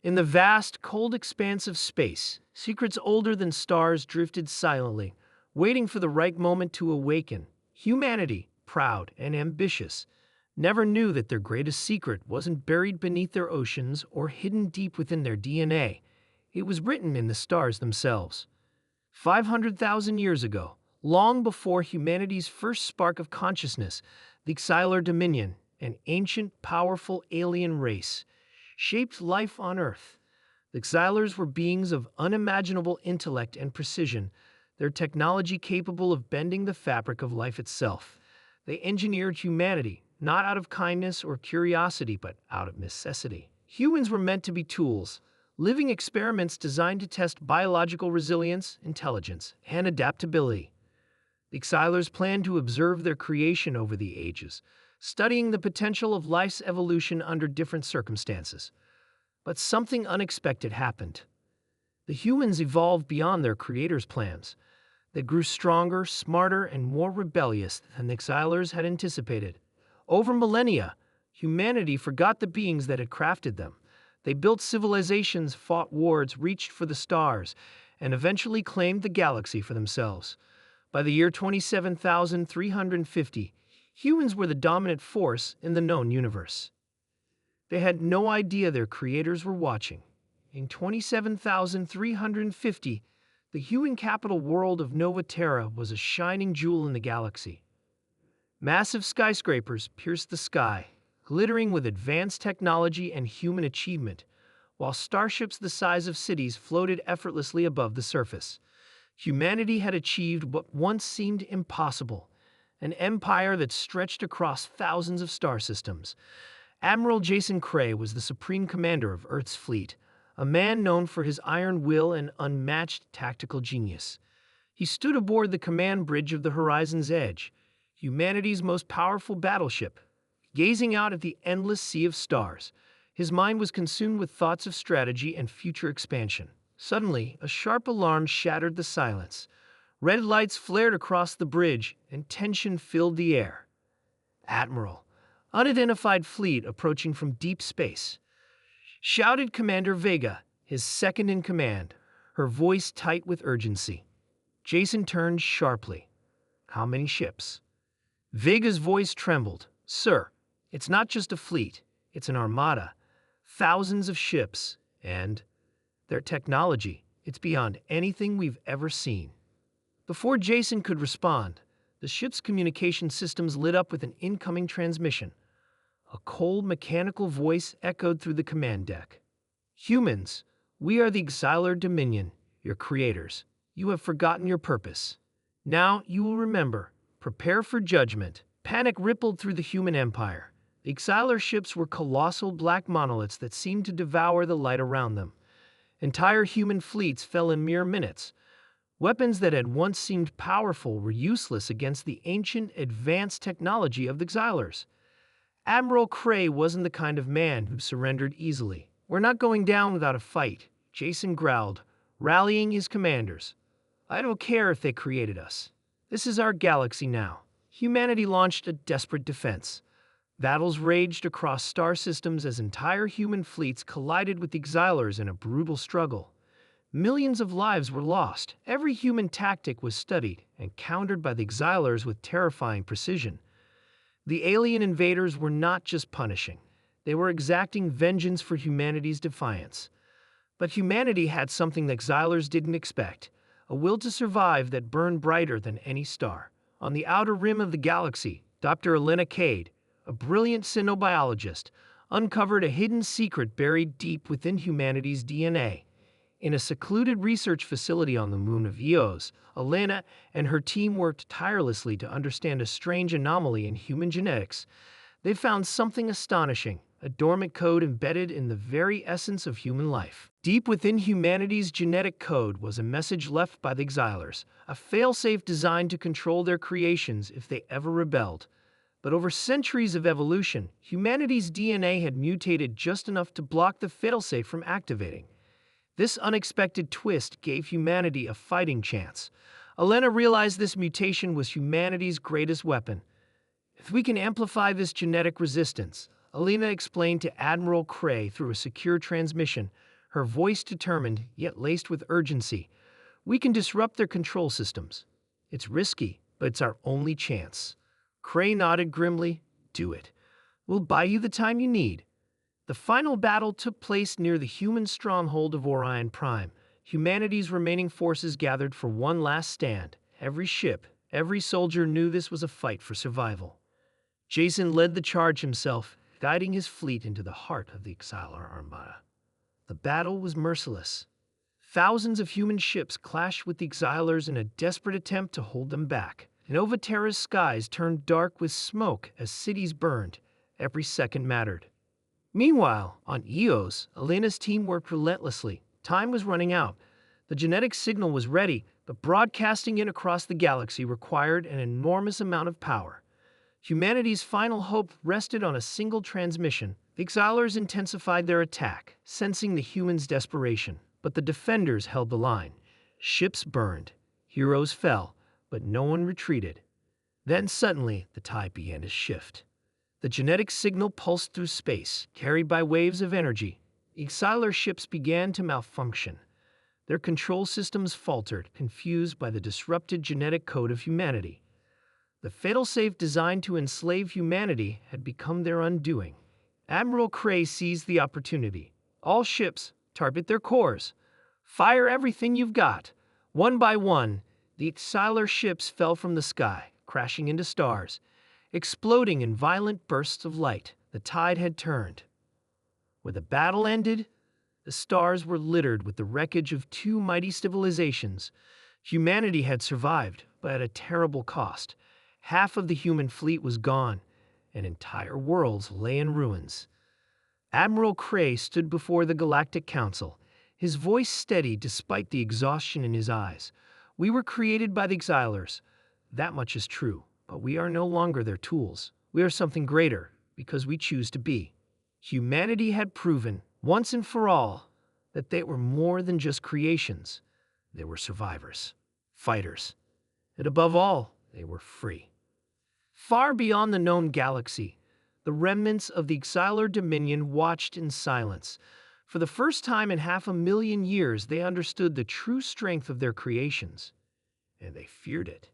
In the vast, cold expanse of space, secrets older than stars drifted silently, waiting for the right moment to awaken. Humanity, proud and ambitious, never knew that their greatest secret wasn't buried beneath their oceans or hidden deep within their DNA. It was written in the stars themselves. 500,000 years ago, long before humanity's first spark of consciousness, the Xylar Dominion, an ancient, powerful alien race, shaped life on Earth. The Xylars were beings of unimaginable intellect and precision, their technology capable of bending the fabric of life itself. They engineered humanity, not out of kindness or curiosity, but out of necessity. Humans were meant to be tools, living experiments designed to test biological resilience, intelligence, and adaptability. The Xylars planned to observe their creation over the ages, studying the potential of life's evolution under different circumstances. But something unexpected happened. The humans evolved beyond their creator's plans. They grew stronger, smarter, and more rebellious than the Xylars had anticipated. Over millennia, humanity forgot the beings that had crafted them. They built civilizations, fought wars, reached for the stars, and eventually claimed the galaxy for themselves. By the year 27,350, humans were the dominant force in the known universe. They had no idea their creators were watching. In 27,350, the human capital world of Nova Terra was a shining jewel in the galaxy. Massive skyscrapers pierced the sky, glittering with advanced technology and human achievement, while starships the size of cities floated effortlessly above the surface. Humanity had achieved what once seemed impossible, an empire that stretched across thousands of star systems. Admiral Jason Cray was the supreme commander of Earth's fleet, a man known for his iron will and unmatched tactical genius. He stood aboard the command bridge of the Horizon's Edge, humanity's most powerful battleship. Gazing out at the endless sea of stars, his mind was consumed with thoughts of strategy and future expansion. Suddenly, a sharp alarm shattered the silence. Red lights flared across the bridge, and tension filled the air. "Admiral, unidentified fleet approaching from deep space," shouted Commander Vega, his second in command, her voice tight with urgency. Jason turned sharply. "How many ships?" Vega's voice trembled. "Sir, it's not just a fleet, it's an armada. Thousands of ships, and their technology, it's beyond anything we've ever seen." Before Jason could respond, the ship's communication systems lit up with an incoming transmission. A cold, mechanical voice echoed through the command deck. "Humans, we are the Xylar Dominion, your creators. You have forgotten your purpose. Now you will remember. Prepare for judgment." Panic rippled through the human empire. The Xylar ships were colossal black monoliths that seemed to devour the light around them. Entire human fleets fell in mere minutes. Weapons that had once seemed powerful were useless against the ancient, advanced technology of the Xylars. Admiral Cray wasn't the kind of man who surrendered easily. "We're not going down without a fight," Jason growled, rallying his commanders. "I don't care if they created us. This is our galaxy now." Humanity launched a desperate defense. Battles raged across star systems as entire human fleets collided with the Xylars in a brutal struggle. Millions of lives were lost. Every human tactic was studied and countered by the Xylars with terrifying precision. The alien invaders were not just punishing. They were exacting vengeance for humanity's defiance. But humanity had something that Xylars didn't expect, a will to survive that burned brighter than any star. On the outer rim of the galaxy, Dr. Elena Cade, a brilliant xenobiologist, uncovered a hidden secret buried deep within humanity's DNA. In a secluded research facility on the moon of Eos, Elena and her team worked tirelessly to understand a strange anomaly in human genetics. They found something astonishing, a dormant code embedded in the very essence of human life. Deep within humanity's genetic code was a message left by the Xylars, a failsafe designed to control their creations if they ever rebelled. But over centuries of evolution, humanity's DNA had mutated just enough to block the failsafe from activating. This unexpected twist gave humanity a fighting chance. Elena realized this mutation was humanity's greatest weapon. "If we can amplify this genetic resistance," Elena explained to Admiral Cray through a secure transmission, her voice determined, yet laced with urgency. "We can disrupt their control systems. It's risky, but it's our only chance." Cray nodded grimly. "Do it. We'll buy you the time you need." The final battle took place near the human stronghold of Orion Prime. Humanity's remaining forces gathered for one last stand. Every ship, every soldier knew this was a fight for survival. Jason led the charge himself, guiding his fleet into the heart of the Exilar Armada. The battle was merciless. Thousands of human ships clashed with the Exilers in a desperate attempt to hold them back. Nova Terra's skies turned dark with smoke as cities burned. Every second mattered. Meanwhile, on Eos, Elena's team worked relentlessly. Time was running out. The genetic signal was ready, but broadcasting it across the galaxy required an enormous amount of power. Humanity's final hope rested on a single transmission. The Exilers intensified their attack, sensing the humans' desperation. But the defenders held the line. Ships burned, heroes fell, but no one retreated. Then suddenly, the tide began to shift. The genetic signal pulsed through space, carried by waves of energy. Exilar ships began to malfunction. Their control systems faltered, confused by the disrupted genetic code of humanity. The failsafe designed to enslave humanity had become their undoing. Admiral Cray seized the opportunity. "All ships, target their cores. Fire everything you've got." One by one, the Exilar ships fell from the sky, crashing into stars, exploding in violent bursts of light. The tide had turned. Where the battle ended, the stars were littered with the wreckage of two mighty civilizations. Humanity had survived, but at a terrible cost. Half of the human fleet was gone, and entire worlds lay in ruins. Admiral Cray stood before the Galactic Council, his voice steady despite the exhaustion in his eyes. "We were created by the Exilers. That much is true, but we are no longer their tools. We are something greater, because we choose to be." Humanity had proven, once and for all, that they were more than just creations. They were survivors, fighters, and above all, they were free. Far beyond the known galaxy, the remnants of the Exilar Dominion watched in silence. For the first time in 500,000 years, they understood the true strength of their creations, and they feared it.